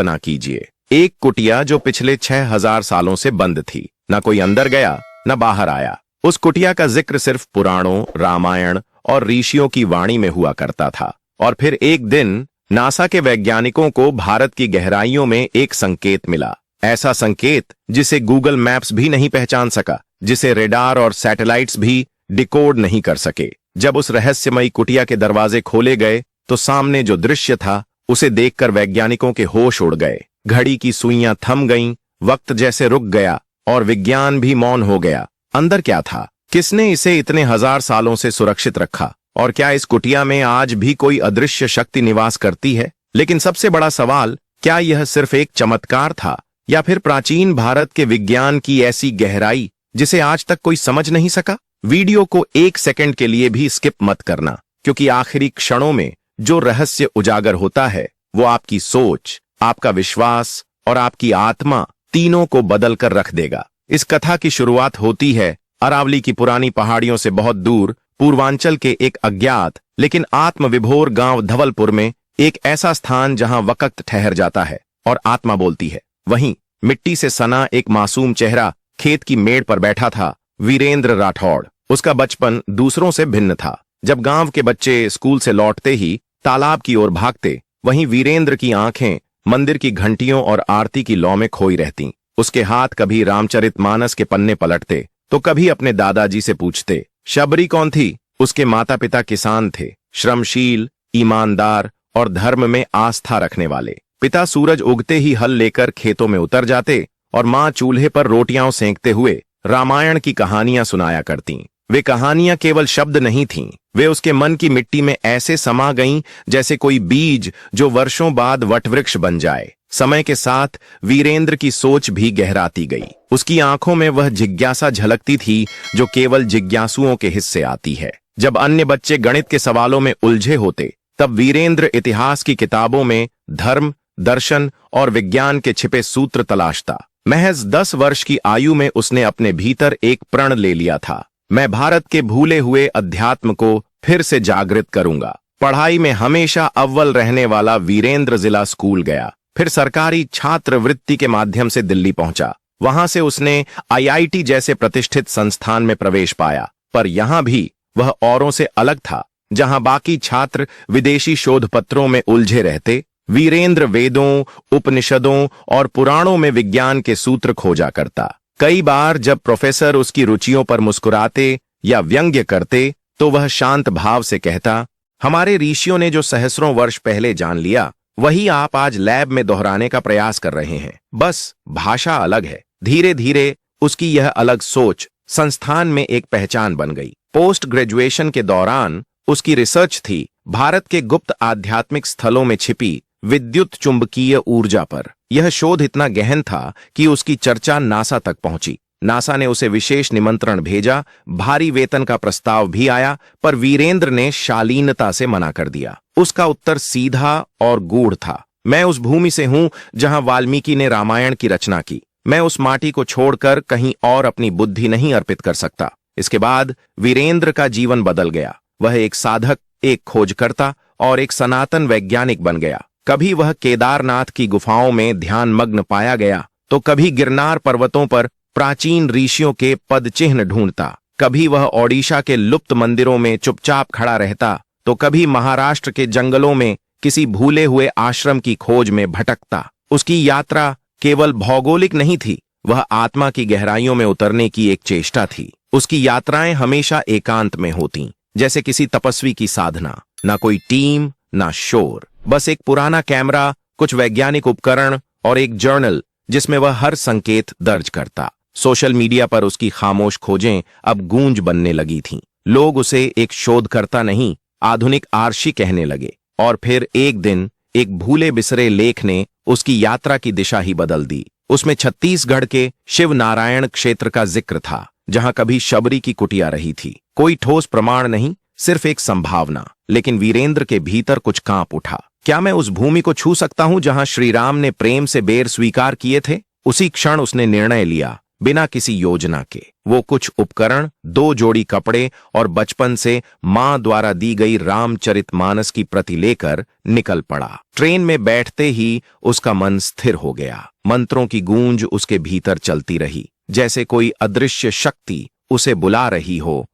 कल्पना कीजिए, एक कुटिया जो पिछले 6000 सालों से बंद थी। न कोई अंदर गया न बाहर आया। उस कुटिया का जिक्र सिर्फ पुराणों, रामायण और ऋषियों की वाणी में हुआ करता था। और फिर एक दिन नासा के वैज्ञानिकों को भारत की गहराइयों में एक संकेत मिला। ऐसा संकेत जिसे गूगल मैप्स भी नहीं पहचान सका, जिसे रेडार और सैटेलाइट्स भी डिकोड नहीं कर सके। जब उस रहस्यमयी कुटिया के दरवाजे खोले गए तो सामने जो दृश्य था उसे देखकर वैज्ञानिकों के होश उड़ गए। घड़ी की सुइयां थम गईं, वक्त जैसे रुक गया और विज्ञान भी मौन हो गया। अंदर क्या था? किसने इसे इतने हजार सालों से सुरक्षित रखा? और क्या इस कुटिया में आज भी कोई अदृश्य शक्ति निवास करती है? लेकिन सबसे बड़ा सवाल, क्या यह सिर्फ एक चमत्कार था या फिर प्राचीन भारत के विज्ञान की ऐसी गहराई जिसे आज तक कोई समझ नहीं सका? वीडियो को 1 सेकंड के लिए भी स्किप मत करना, क्योंकि आखिरी क्षणों में जो रहस्य उजागर होता है वो आपकी सोच, आपका विश्वास और आपकी आत्मा तीनों को बदल कर रख देगा। इस कथा की शुरुआत होती है अरावली की पुरानी पहाड़ियों से बहुत दूर पूर्वांचल के एक अज्ञात लेकिन आत्मविभोर गांव धवलपुर में। एक ऐसा स्थान जहां वक्त ठहर जाता है और आत्मा बोलती है। वहीं मिट्टी से सना एक मासूम चेहरा खेत की मेड़ पर बैठा था, वीरेंद्र राठौड़। उसका बचपन दूसरों से भिन्न था। जब गांव के बच्चे स्कूल से लौटते ही तालाब की ओर भागते, वहीं वीरेंद्र की आंखें मंदिर की घंटियों और आरती की लौ में खोई रहतीं। उसके हाथ कभी रामचरितमानस के पन्ने पलटते तो कभी अपने दादाजी से पूछते। शबरी कौन थी? उसके माता पिता किसान थे, श्रमशील, ईमानदार और धर्म में आस्था रखने वाले। पिता सूरज उगते ही हल लेकर खेतों में उतर जाते और मां चूल्हे पर रोटियां सेंकते हुए रामायण की कहानियां सुनाया करतीं। वे कहानियां केवल शब्द नहीं थीं, वे उसके मन की मिट्टी में ऐसे समा गईं जैसे कोई बीज जो वर्षों बाद वटवृक्ष बन जाए। समय के साथ वीरेंद्र की सोच भी गहराती गई। उसकी आंखों में वह जिज्ञासा झलकती थी जो केवल जिज्ञासुओं के हिस्से आती है। जब अन्य बच्चे गणित के सवालों में उलझे होते, तब वीरेंद्र इतिहास की किताबों में धर्म, दर्शन और विज्ञान के छिपे सूत्र तलाशता। महज 10 वर्ष की आयु में उसने अपने भीतर एक प्रण ले लिया था। मैं भारत के भूले हुए अध्यात्म को फिर से जागृत करूंगा। पढ़ाई में हमेशा अव्वल रहने वाला वीरेंद्र जिला स्कूल गया, फिर सरकारी छात्रवृत्ति के माध्यम से दिल्ली पहुंचा। वहां से उसने आईआईटी जैसे प्रतिष्ठित संस्थान में प्रवेश पाया। पर यहां भी वह औरों से अलग था। जहां बाकी छात्र विदेशी शोध पत्रों में उलझे रहते, वीरेंद्र वेदों, उपनिषदों और पुराणों में विज्ञान के सूत्र खोजा करता। कई बार जब प्रोफेसर उसकी रुचियों पर मुस्कुराते या व्यंग्य करते तो वह शांत भाव से कहता, हमारे ऋषियों ने जो सहस्रों वर्ष पहले जान लिया वही आप आज लैब में दोहराने का प्रयास कर रहे हैं, बस भाषा अलग है। धीरे धीरे उसकी यह अलग सोच संस्थान में एक पहचान बन गई। पोस्ट ग्रेजुएशन के दौरान उसकी रिसर्च थी भारत के गुप्त आध्यात्मिक स्थलों में छिपी विद्युत चुंबकीय ऊर्जा पर। यह शोध इतना गहन था कि उसकी चर्चा नासा तक पहुंची। नासा ने उसे विशेष निमंत्रण भेजा, भारी वेतन का प्रस्ताव भी आया, पर वीरेंद्र ने शालीनता से मना कर दिया। उसका उत्तर सीधा और गूढ़ था, मैं उस भूमि से हूं जहां वाल्मीकि ने रामायण की रचना की। मैं उस माटी को छोड़कर कहीं और अपनी बुद्धि नहीं अर्पित कर सकता। इसके बाद वीरेंद्र का जीवन बदल गया। वह एक साधक, एक खोजकर्ता और एक सनातन वैज्ञानिक बन गया। कभी वह केदारनाथ की गुफाओं में ध्यानमग्न पाया गया, तो कभी गिरनार पर्वतों पर प्राचीन ऋषियों के पदचिह्न ढूंढता। कभी वह ओडिशा के लुप्त मंदिरों में चुपचाप खड़ा रहता, तो कभी महाराष्ट्र के जंगलों में किसी भूले हुए आश्रम की खोज में भटकता। उसकी यात्रा केवल भौगोलिक नहीं थी, वह आत्मा की गहराइयों में उतरने की एक चेष्टा थी। उसकी यात्राएं हमेशा एकांत में होतीं, जैसे किसी तपस्वी की साधना। ना कोई टीम, ना शोर, बस एक पुराना कैमरा, कुछ वैज्ञानिक उपकरण और एक जर्नल जिसमें वह हर संकेत दर्ज करता। सोशल मीडिया पर उसकी खामोश खोजें अब गूंज बनने लगी थीं। लोग उसे एक शोधकर्ता नहीं, आधुनिक आर्षी कहने लगे। और फिर एक दिन एक भूले बिसरे लेख ने उसकी यात्रा की दिशा ही बदल दी। उसमें छत्तीसगढ़ के शिव नारायण क्षेत्र का जिक्र था, जहां कभी शबरी की कुटिया रही थी। कोई ठोस प्रमाण नहीं, सिर्फ एक संभावना। लेकिन वीरेंद्र के भीतर कुछ कांप उठा। क्या मैं उस भूमि को छू सकता हूं जहां श्री राम ने प्रेम से बेर स्वीकार किए थे? उसी क्षण उसने निर्णय लिया, बिना किसी योजना के। वो कुछ उपकरण, 2 जोड़ी कपड़े और बचपन से मां द्वारा दी गई रामचरितमानस की प्रति लेकर निकल पड़ा। ट्रेन में बैठते ही उसका मन स्थिर हो गया। मंत्रों की गूंज उसके भीतर चलती रही, जैसे कोई अदृश्य शक्ति उसे बुला रही हो।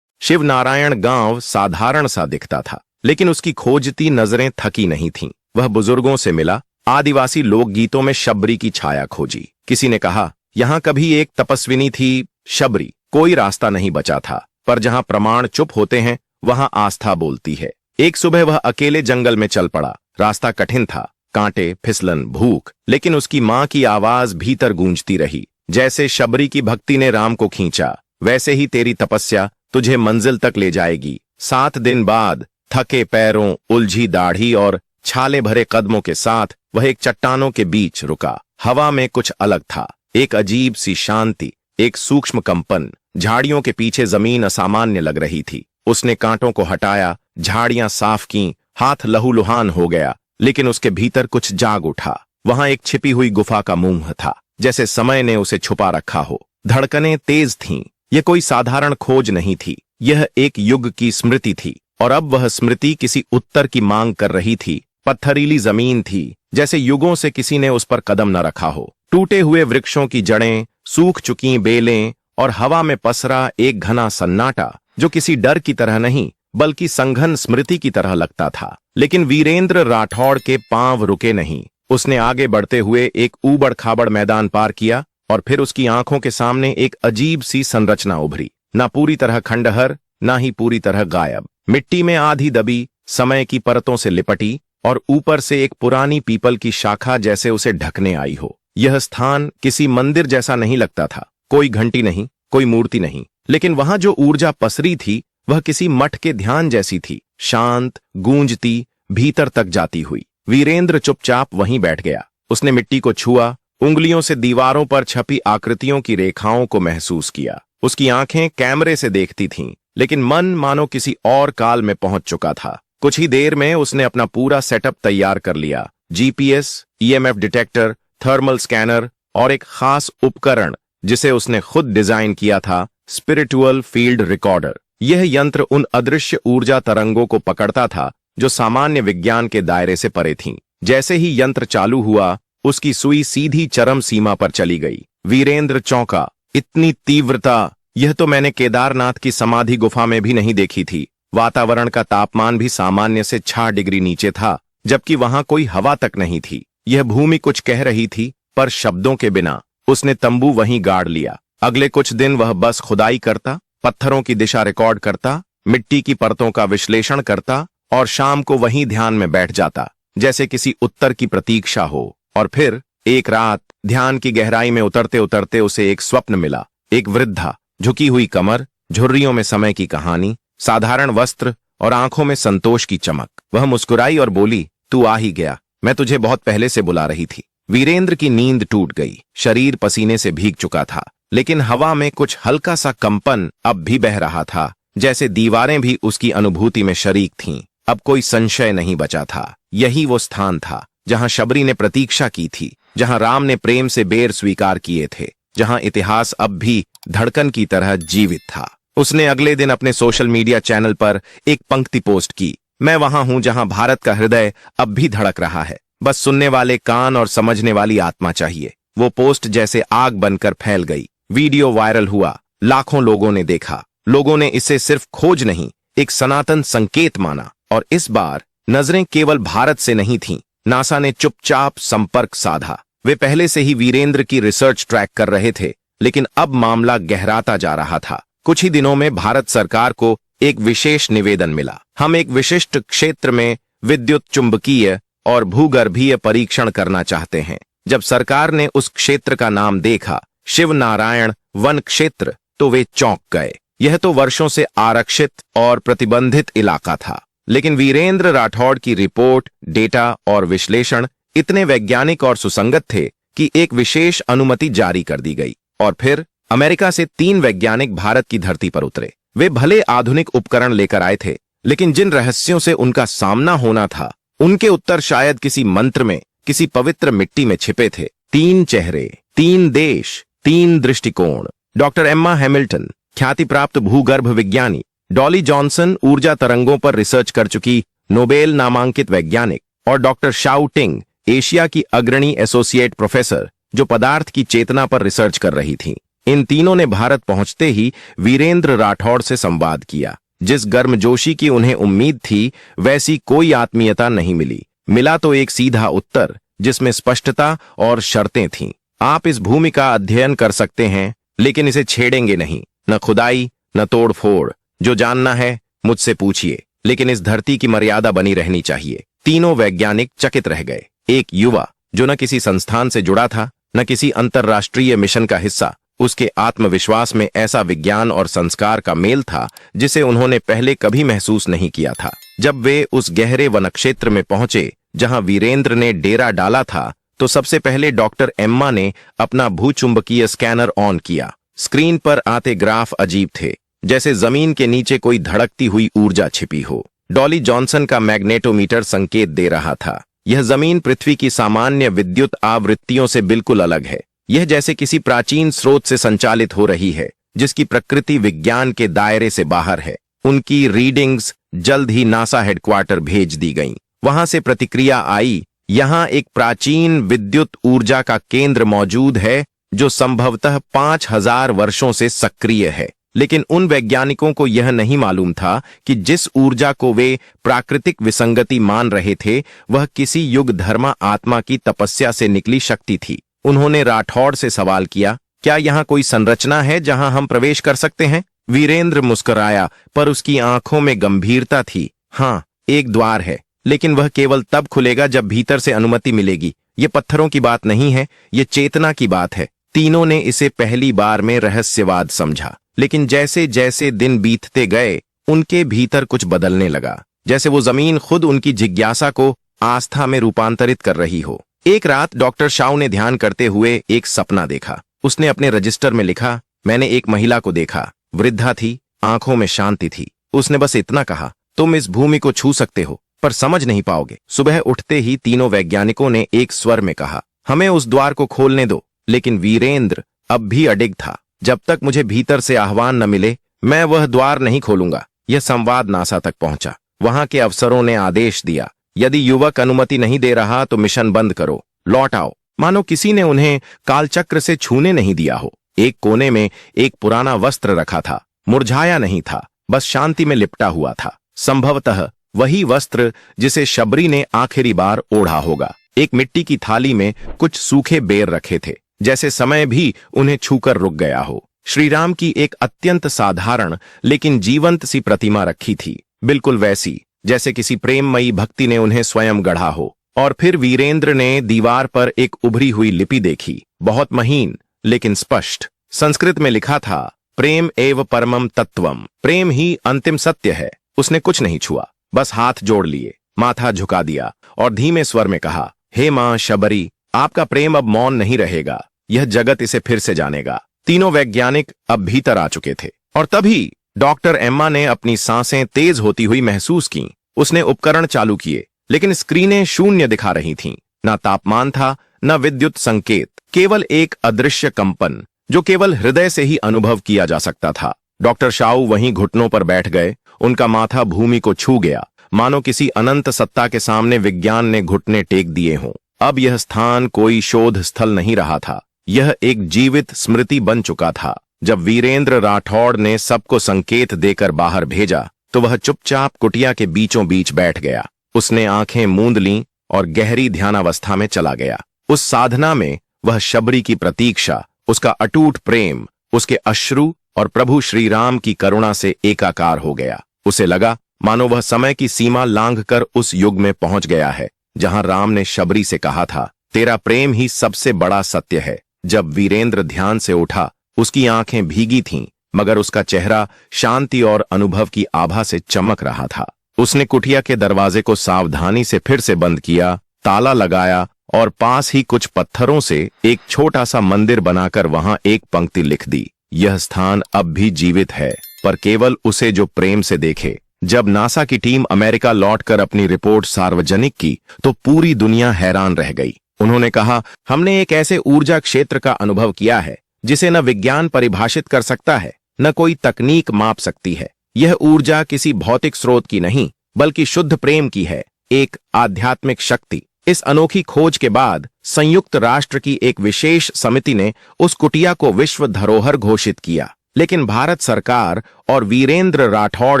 शिवनारायण गांव साधारण सा दिखता था, लेकिन उसकी खोजती नजरें थकी नहीं थीं। वह बुजुर्गों से मिला, आदिवासी लोकगीतों में शबरी की छाया खोजी। किसी ने कहा, यहां कभी एक तपस्विनी थी शबरी। कोई रास्ता नहीं बचा था, पर जहां प्रमाण चुप होते हैं वहां आस्था बोलती है। एक सुबह वह अकेले जंगल में चल पड़ा। रास्ता कठिन था, कांटे, फिसलन, भूख, लेकिन उसकी मां की आवाज भीतर गूंजती रही। जैसे शबरी की भक्ति ने राम को खींचा, वैसे ही तेरी तपस्या तुझे मंजिल तक ले जाएगी। 7 दिन बाद थके पैरों, उलझी दाढ़ी और छाले भरे कदमों के साथ वह एक चट्टानों के बीच रुका। हवा में कुछ अलग था, एक अजीब सी शांति, एक सूक्ष्म कंपन। झाड़ियों के पीछे जमीन असामान्य लग रही थी। उसने कांटों को हटाया, झाड़ियां साफ कीं, हाथ लहूलुहान हो गया, लेकिन उसके भीतर कुछ जाग उठा। वहां एक छिपी हुई गुफा का मुंह था, जैसे समय ने उसे छुपा रखा हो। धड़कनें तेज थीं। यह कोई साधारण खोज नहीं थी, यह एक युग की स्मृति थी, और अब वह स्मृति किसी उत्तर की मांग कर रही थी। पत्थरीली जमीन थी, जैसे युगों से किसी ने उस पर कदम न रखा हो। टूटे हुए वृक्षों की जड़ें, सूख चुकी बेलें और हवा में पसरा एक घना सन्नाटा, जो किसी डर की तरह नहीं बल्कि संघन स्मृति की तरह लगता था। लेकिन वीरेंद्र राठौड़ के पांव रुके नहीं। उसने आगे बढ़ते हुए एक ऊबड़ खाबड़ मैदान पार किया, और फिर उसकी आंखों के सामने एक अजीब सी संरचना उभरी। ना पूरी तरह खंडहर, ना ही पूरी तरह गायब। मिट्टी में आधी दबी, समय की परतों से लिपटी, और ऊपर से एक पुरानी पीपल की शाखा जैसे उसे ढकने आई हो। यह स्थान किसी मंदिर जैसा नहीं लगता था। कोई घंटी नहीं, कोई मूर्ति नहीं, लेकिन वहां जो ऊर्जा पसरी थी वह किसी मठ के ध्यान जैसी थी, शांत, गूंजती, भीतर तक जाती हुई। वीरेंद्र चुपचाप वहीं बैठ गया। उसने मिट्टी को छुआ, उंगलियों से दीवारों पर छपी आकृतियों की रेखाओं को महसूस किया। उसकी आंखें कैमरे से देखती थीं, लेकिन मन मानो किसी और काल में पहुंच चुका था। कुछ ही देर में उसने अपना पूरा सेटअप तैयार कर लिया। GPS, EMF detector, thermal scanner और एक खास उपकरण जिसे उसने खुद डिजाइन किया था, स्पिरिचुअल फील्ड रिकॉर्डर। यह यंत्र उन अदृश्य ऊर्जा तरंगों को पकड़ता था जो सामान्य विज्ञान के दायरे से परे थीं। जैसे ही यंत्र चालू हुआ, उसकी सुई सीधी चरम सीमा पर चली गई। वीरेंद्र चौंका। इतनी तीव्रता, यह तो मैंने केदारनाथ की समाधि गुफा में भी नहीं देखी थी। वातावरण का तापमान भी सामान्य से 6 डिग्री नीचे था, जबकि वहां कोई हवा तक नहीं थी। यह भूमि कुछ कह रही थी, पर शब्दों के बिना। उसने तंबू वहीं गाड़ लिया। अगले कुछ दिन वह बस खुदाई करता, पत्थरों की दिशा रिकॉर्ड करता, मिट्टी की परतों का विश्लेषण करता, और शाम को वहीं ध्यान में बैठ जाता, जैसे किसी उत्तर की प्रतीक्षा हो। और फिर एक रात ध्यान की गहराई में उतरते उतरते उसे एक स्वप्न मिला। एक वृद्धा, झुकी हुई कमर, झुर्रियों में समय की कहानी, साधारण वस्त्र और आंखों में संतोष की चमक। वह मुस्कुराई और बोली, तू आ ही गया, मैं तुझे बहुत पहले से बुला रही थी। वीरेंद्र की नींद टूट गई। शरीर पसीने से भीग चुका था, लेकिन हवा में कुछ हल्का सा कंपन अब भी बह रहा था, जैसे दीवारें भी उसकी अनुभूति में शरीक थीं। अब कोई संशय नहीं बचा था, यही वो स्थान था जहां शबरी ने प्रतीक्षा की थी, जहां राम ने प्रेम से बेर स्वीकार किए थे, जहां इतिहास अब भी धड़कन की तरह जीवित था। उसने अगले दिन अपने सोशल मीडिया चैनल पर एक पंक्ति पोस्ट की, मैं वहां हूं जहां भारत का हृदय अब भी धड़क रहा है, बस सुनने वाले कान और समझने वाली आत्मा चाहिए। वो पोस्ट जैसे आग बनकर फैल गई। वीडियो वायरल हुआ, लाखों लोगों ने देखा। लोगों ने इसे सिर्फ खोज नहीं, एक सनातन संकेत माना। और इस बार नजरें केवल भारत से नहीं थीं। नासा ने चुपचाप संपर्क साधा। वे पहले से ही वीरेंद्र की रिसर्च ट्रैक कर रहे थे, लेकिन अब मामला गहराता जा रहा था। कुछ ही दिनों में भारत सरकार को एक विशेष निवेदन मिला। हम एक विशिष्ट क्षेत्र में विद्युत चुंबकीय और भूगर्भीय परीक्षण करना चाहते हैं। जब सरकार ने उस क्षेत्र का नाम देखा, शिवनारायण वन क्षेत्र, तो वे चौंक गए। यह तो वर्षों से आरक्षित और प्रतिबंधित इलाका था, लेकिन वीरेंद्र राठौड़ की रिपोर्ट, डेटा और विश्लेषण इतने वैज्ञानिक और सुसंगत थे कि एक विशेष अनुमति जारी कर दी गई। और फिर अमेरिका से 3 वैज्ञानिक भारत की धरती पर उतरे। वे भले आधुनिक उपकरण लेकर आए थे, लेकिन जिन रहस्यों से उनका सामना होना था, उनके उत्तर शायद किसी मंत्र में, किसी पवित्र मिट्टी में छिपे थे। 3 चेहरे, 3 देश, 3 दृष्टिकोण। डॉक्टर एम्मा हैमिल्टन, ख्याति प्राप्त भूगर्भ विज्ञानी। डॉली जॉनसन, ऊर्जा तरंगों पर रिसर्च कर चुकी नोबेल नामांकित वैज्ञानिक। और डॉक्टर शाओ टिंग, एशिया की अग्रणी एसोसिएट प्रोफेसर, जो पदार्थ की चेतना पर रिसर्च कर रही थीं। इन तीनों ने भारत पहुंचते ही वीरेंद्र राठौड़ से संवाद किया। जिस गर्मजोशी की उन्हें उम्मीद थी, वैसी कोई आत्मीयता नहीं मिली। मिला तो एक सीधा उत्तर, जिसमें स्पष्टता और शर्तें थीं। आप इस भूमि का अध्ययन कर सकते हैं, लेकिन इसे छेड़ेंगे नहीं। न खुदाई, न तोड़ फोड़। जो जानना है मुझसे पूछिए, लेकिन इस धरती की मर्यादा बनी रहनी चाहिए। तीनों वैज्ञानिक चकित रह गए। एक युवा, जो न किसी संस्थान से जुड़ा था, न किसी अंतर्राष्ट्रीय मिशन का हिस्सा, उसके आत्मविश्वास में ऐसा विज्ञान और संस्कार का मेल था जिसे उन्होंने पहले कभी महसूस नहीं किया था। जब वे उस गहरे वनक्षेत्र में पहुंचे जहां वीरेंद्र ने डेरा डाला था, तो सबसे पहले डॉक्टर एम्मा ने अपना भूचुंबकीय स्कैनर ऑन किया। स्क्रीन पर आते ग्राफ अजीब थे, जैसे जमीन के नीचे कोई धड़कती हुई ऊर्जा छिपी हो। डॉली जॉनसन का मैग्नेटोमीटर संकेत दे रहा था। यह जमीन पृथ्वी की सामान्य विद्युत आवृत्तियों से बिल्कुल अलग है। यह जैसे किसी प्राचीन स्रोत से संचालित हो रही है, जिसकी प्रकृति विज्ञान के दायरे से बाहर है। उनकी रीडिंग्स जल्द ही नासा हेडक्वार्टर भेज दी गईं। वहां से प्रतिक्रिया आई, यहां एक प्राचीन विद्युत ऊर्जा का केंद्र मौजूद है जो संभवतः 5000 वर्षों से सक्रिय है। लेकिन उन वैज्ञानिकों को यह नहीं मालूम था कि जिस ऊर्जा को वे प्राकृतिक विसंगति मान रहे थे, वह किसी युग धर्मा आत्मा की तपस्या से निकली शक्ति थी। उन्होंने राठौड़ से सवाल किया, क्या यहाँ कोई संरचना है जहां हम प्रवेश कर सकते हैं? वीरेंद्र मुस्कुराया, पर उसकी आंखों में गंभीरता थी। हाँ, एक द्वार है, लेकिन वह केवल तब खुलेगा जब भीतर से अनुमति मिलेगी। ये पत्थरों की बात नहीं है, ये चेतना की बात है। तीनों ने इसे पहली बार में रहस्यवाद समझा, लेकिन जैसे जैसे दिन बीतते गए, उनके भीतर कुछ बदलने लगा, जैसे वो जमीन खुद उनकी जिज्ञासा को आस्था में रूपांतरित कर रही हो। एक रात डॉक्टर शाओ ने ध्यान करते हुए एक सपना देखा। उसने अपने रजिस्टर में लिखा, मैंने एक महिला को देखा, वृद्धा थी, आंखों में शांति थी। उसने बस इतना कहा, तुम इस भूमि को छू सकते हो, पर समझ नहीं पाओगे। सुबह उठते ही तीनों वैज्ञानिकों ने एक स्वर में कहा, हमें उस द्वार को खोलने दो। लेकिन वीरेंद्र अब भी अडिग था। जब तक मुझे भीतर से आह्वान न मिले, मैं वह द्वार नहीं खोलूंगा। यह संवाद नासा तक पहुंचा। वहां के अफसरों ने आदेश दिया, यदि युवक अनुमति नहीं दे रहा तो मिशन बंद करो, लौट आओ। मानो किसी ने उन्हें कालचक्र से छूने नहीं दिया हो। एक कोने में एक पुराना वस्त्र रखा था, मुरझाया नहीं था, बस शांति में लिपटा हुआ था। संभवतः वही वस्त्र जिसे शबरी ने आखिरी बार ओढ़ा होगा। एक मिट्टी की थाली में कुछ सूखे बेर रखे थे, जैसे समय भी उन्हें छूकर रुक गया हो। श्री राम की एक अत्यंत साधारण लेकिन जीवंत सी प्रतिमा रखी थी, बिल्कुल वैसी जैसे किसी प्रेममयी भक्ति ने उन्हें स्वयं गढ़ा हो। और फिर वीरेंद्र ने दीवार पर एक उभरी हुई लिपि देखी, बहुत महीन लेकिन स्पष्ट। संस्कृत में लिखा था, प्रेम एव परमम तत्वम, प्रेम ही अंतिम सत्य है। उसने कुछ नहीं छुआ, बस हाथ जोड़ लिए, माथा झुका दिया और धीमे स्वर में कहा, हे मां शबरी, आपका प्रेम अब मौन नहीं रहेगा, यह जगत इसे फिर से जानेगा। तीनों वैज्ञानिक अब भीतर आ चुके थे और तभी डॉक्टर एम्मा ने अपनी सांसें तेज होती हुई महसूस की। उसने उपकरण चालू किए, लेकिन स्क्रीनें शून्य दिखा रही थीं। न तापमान था, न विद्युत संकेत, केवल एक अदृश्य कंपन जो केवल हृदय से ही अनुभव किया जा सकता था। डॉक्टर शाओ वहीं घुटनों पर बैठ गए। उनका माथा भूमि को छू गया, मानो किसी अनंत सत्ता के सामने विज्ञान ने घुटने टेक दिए हों। अब यह स्थान कोई शोध स्थल नहीं रहा था, यह एक जीवित स्मृति बन चुका था। जब वीरेंद्र राठौड़ ने सबको संकेत देकर बाहर भेजा, तो वह चुपचाप कुटिया के बीचों बीच बैठ गया। उसने आंखें मूंद लीं और गहरी ध्यानावस्था में चला गया। उस साधना में वह शबरी की प्रतीक्षा, उसका अटूट प्रेम, उसके अश्रु और प्रभु श्री राम की करुणा से एकाकार हो गया। उसे लगा मानो वह समय की सीमा लांघकर उस युग में पहुंच गया है जहां राम ने शबरी से कहा था, तेरा प्रेम ही सबसे बड़ा सत्य है। जब वीरेंद्र ध्यान से उठा, उसकी आंखें भीगी थीं, मगर उसका चेहरा शांति और अनुभव की आभा से चमक रहा था। उसने कुटिया के दरवाजे को सावधानी से फिर से बंद किया, ताला लगाया और पास ही कुछ पत्थरों से एक छोटा सा मंदिर बनाकर वहां एक पंक्ति लिख दी, यह स्थान अब भी जीवित है, पर केवल उसे जो प्रेम से देखे। जब नासा की टीम अमेरिका लौटकर अपनी रिपोर्ट सार्वजनिक की, तो पूरी दुनिया हैरान रह गई। उन्होंने कहा, हमने एक ऐसे ऊर्जा क्षेत्र का अनुभव किया है जिसे न विज्ञान परिभाषित कर सकता है न कोई तकनीक माप सकती है। यह ऊर्जा किसी भौतिक स्रोत की नहीं बल्कि शुद्ध प्रेम की है, एक आध्यात्मिक शक्ति। इस अनोखी खोज के बाद संयुक्त राष्ट्र की एक विशेष समिति ने उस कुटिया को विश्व धरोहर घोषित किया। लेकिन भारत सरकार और वीरेंद्र राठौड़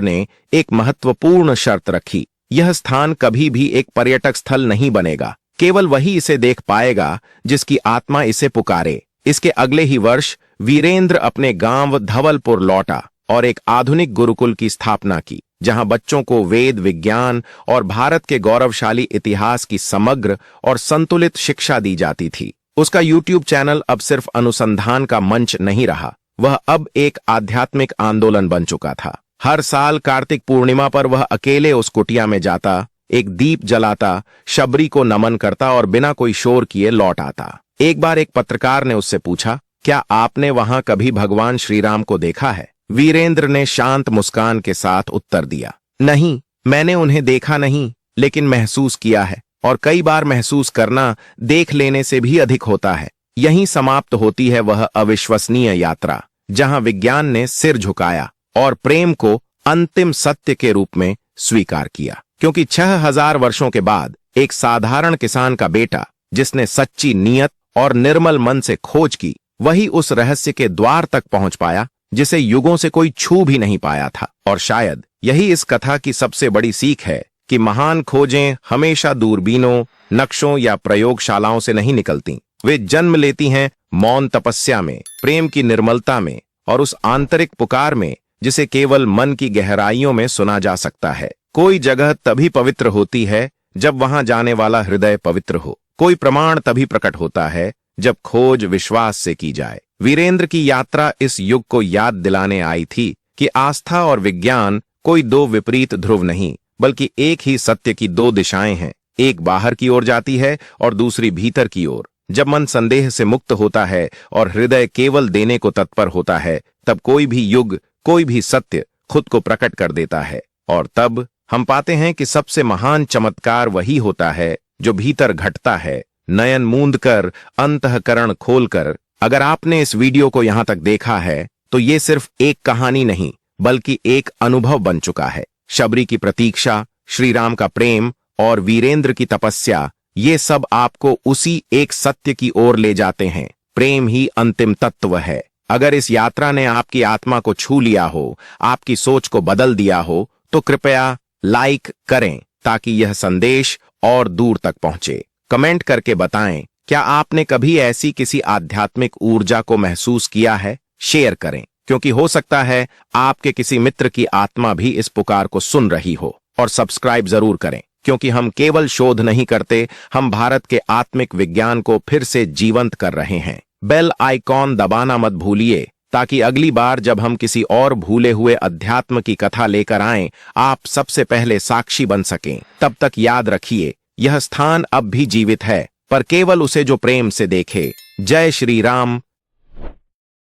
ने एक महत्वपूर्ण शर्त रखी। यह स्थान कभी भी एक पर्यटक स्थल नहीं बनेगा, केवल वही इसे देख पाएगा जिसकी आत्मा इसे पुकारे। इसके अगले ही वर्ष वीरेंद्र अपने गांव धवलपुर लौटा और एक आधुनिक गुरुकुल की स्थापना की, जहां बच्चों को वेद, विज्ञान और भारत के गौरवशाली इतिहास की समग्र और संतुलित शिक्षा दी जाती थी। उसका यूट्यूब चैनल अब सिर्फ अनुसंधान का मंच नहीं रहा, वह अब एक आध्यात्मिक आंदोलन बन चुका था। हर साल कार्तिक पूर्णिमा पर वह अकेले उस कुटिया में जाता, एक दीप जलाता, शबरी को नमन करता और बिना कोई शोर किए लौट आता। एक बार एक पत्रकार ने उससे पूछा, क्या आपने वहां कभी भगवान श्री राम को देखा है? वीरेंद्र ने शांत मुस्कान के साथ उत्तर दिया, नहीं, मैंने उन्हें देखा नहीं, लेकिन महसूस किया है, और कई बार महसूस करना देख लेने से भी अधिक होता है। यहीं समाप्त होती है वह अविश्वसनीय यात्रा, जहां विज्ञान ने सिर झुकाया और प्रेम को अंतिम सत्य के रूप में स्वीकार किया। क्योंकि 6000 वर्षों के बाद एक साधारण किसान का बेटा, जिसने सच्ची नीयत और निर्मल मन से खोज की, वही उस रहस्य के द्वार तक पहुंच पाया जिसे युगों से कोई छू भी नहीं पाया था। और शायद यही इस कथा की सबसे बड़ी सीख है कि महान खोजें हमेशा दूरबीनों, नक्शों या प्रयोगशालाओं से नहीं निकलती। वे जन्म लेती हैं मौन तपस्या में, प्रेम की निर्मलता में और उस आंतरिक पुकार में जिसे केवल मन की गहराइयों में सुना जा सकता है। कोई जगह तभी पवित्र होती है जब वहां जाने वाला हृदय पवित्र हो। कोई प्रमाण तभी प्रकट होता है जब खोज विश्वास से की जाए। वीरेंद्र की यात्रा इस युग को याद दिलाने आई थी कि आस्था और विज्ञान कोई दो विपरीत ध्रुव नहीं, बल्कि एक ही सत्य की दो दिशाएं हैं। एक बाहर की ओर जाती है और दूसरी भीतर की ओर। जब मन संदेह से मुक्त होता है और हृदय केवल देने को तत्पर होता है, तब कोई भी युग, कोई भी सत्य खुद को प्रकट कर देता है। और तब हम पाते हैं कि सबसे महान चमत्कार वही होता है जो भीतर घटता है, नयन मूंद कर, अंतःकरण खोलकर। अगर आपने इस वीडियो को यहां तक देखा है तो ये सिर्फ एक कहानी नहीं बल्कि एक अनुभव बन चुका है। शबरी की प्रतीक्षा, श्री राम का प्रेम और वीरेंद्र की तपस्या, ये सब आपको उसी एक सत्य की ओर ले जाते हैं। प्रेम ही अंतिम तत्व है। अगर इस यात्रा ने आपकी आत्मा को छू लिया हो, आपकी सोच को बदल दिया हो, तो कृपया लाइक करें ताकि यह संदेश और दूर तक पहुंचे। कमेंट करके बताएं, क्या आपने कभी ऐसी किसी आध्यात्मिक ऊर्जा को महसूस किया है? शेयर करें, क्योंकि हो सकता है आपके किसी मित्र की आत्मा भी इस पुकार को सुन रही हो। और सब्सक्राइब जरूर करें, क्योंकि हम केवल शोध नहीं करते, हम भारत के आत्मिक विज्ञान को फिर से जीवंत कर रहे हैं। बेल आइकॉन दबाना मत भूलिए, ताकि अगली बार जब हम किसी और भूले हुए अध्यात्म की कथा लेकर आएं, आप सबसे पहले साक्षी बन सकें। तब तक याद रखिए, यह स्थान अब भी जीवित है, पर केवल उसे जो प्रेम से देखे। जय श्री राम,